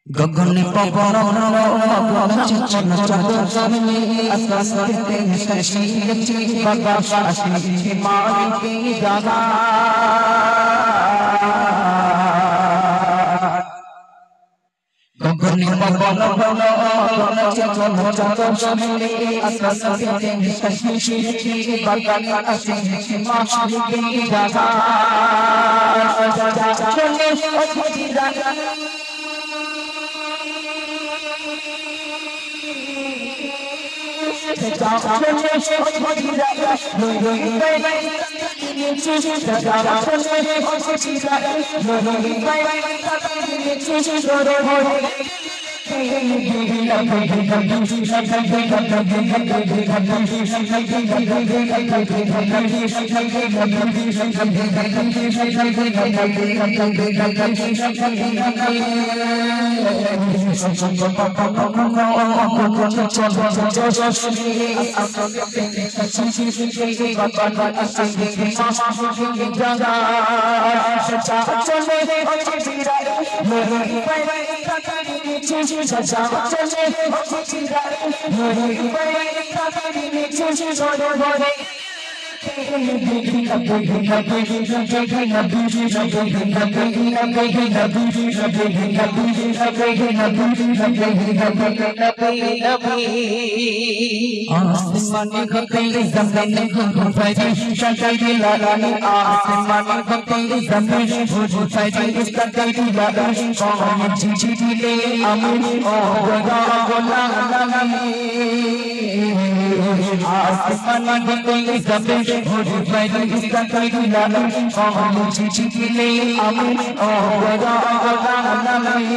গগনে পবন পবন চঞ্চল চঞ্চল আকাশে শশী বাবা আসি মালিকি জাগা গগনে পবন পবন চঞ্চল চঞ্চল আকাশে শশী বাবা আসি মালিকি জাগা চলে ওঠি জাগা आसमानी गगन जमीन घुमाई शंकर की लालानी आसमानी गगन जमीन घुमाई शंकर की लालानी कौन झिझी ले अमरी ओ गोला गोला लालानी आसमानी गगन जमीन घुमाई शंकर की लालानी कौन झिझी ले अमरी ओ गोला गोला लालानी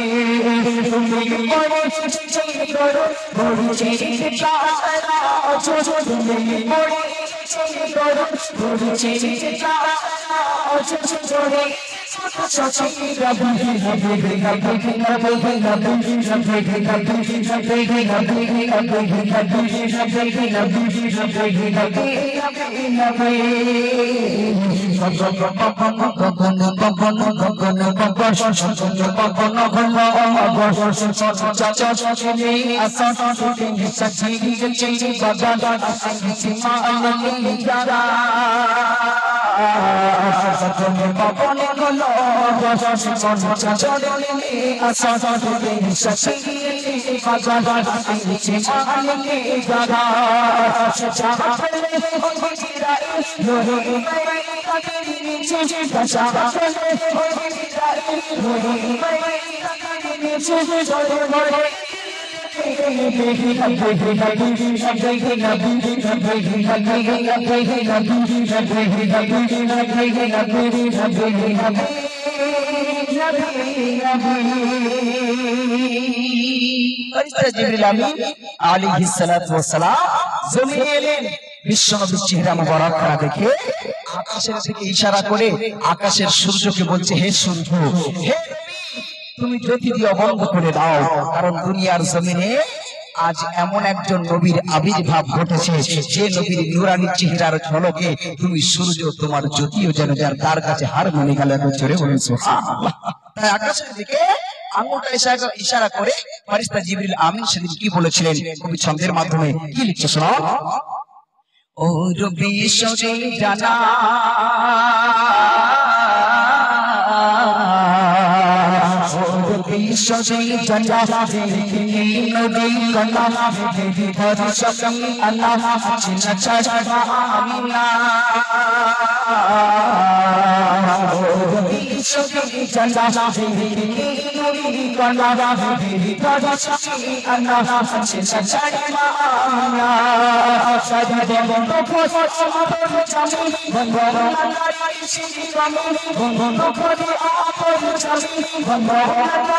जिब्रील आमीन अलैहिस्सलातु वस्सलाम जमीने এলেন বিশ্বনবীর চেহারা মোবারক দেখে আকাশের দিকে ইশারা করে আকাশের সূর্যকে বলছে হে সূর্য হে তুমি জ্যোতি দিয়ে বন্ধ করে দাও কারণ দুনিয়ার জমিনে আজ এমন একজন নবীর আবির্ভাব ঘটেছে যে নবীর নূরানী চেহারার ঝলকে তুমি সূর্য তোমার জ্যোতিও যেন যার তার কাছে হার মেনে গেল এত জোরে বলেন সুবহানাল্লাহ। তাই আকাশের দিকে আঙ্গুলটা ইশারা করে ফেরেশতা জিবরিল আমিন সেদিন কি বলেছিলেন কবি ছন্দের মাধ্যমে কি লিখছে শোনো ও রবি সরে জানা সজই জানা দেখি নদী কন্যা দেখি ধরশম আল্লাহ চিনা চাচা আমিনা সজই জানা দেখি নদী কন্যা দেখি ধরশম আল্লাহ চিনা চাচা আমিনা সাদা দেবন তো ফসল আমাদের চাচি বন্ধন আল্লাহ ইসি রামন বন্ধন করে আপন চাচি বন্ধন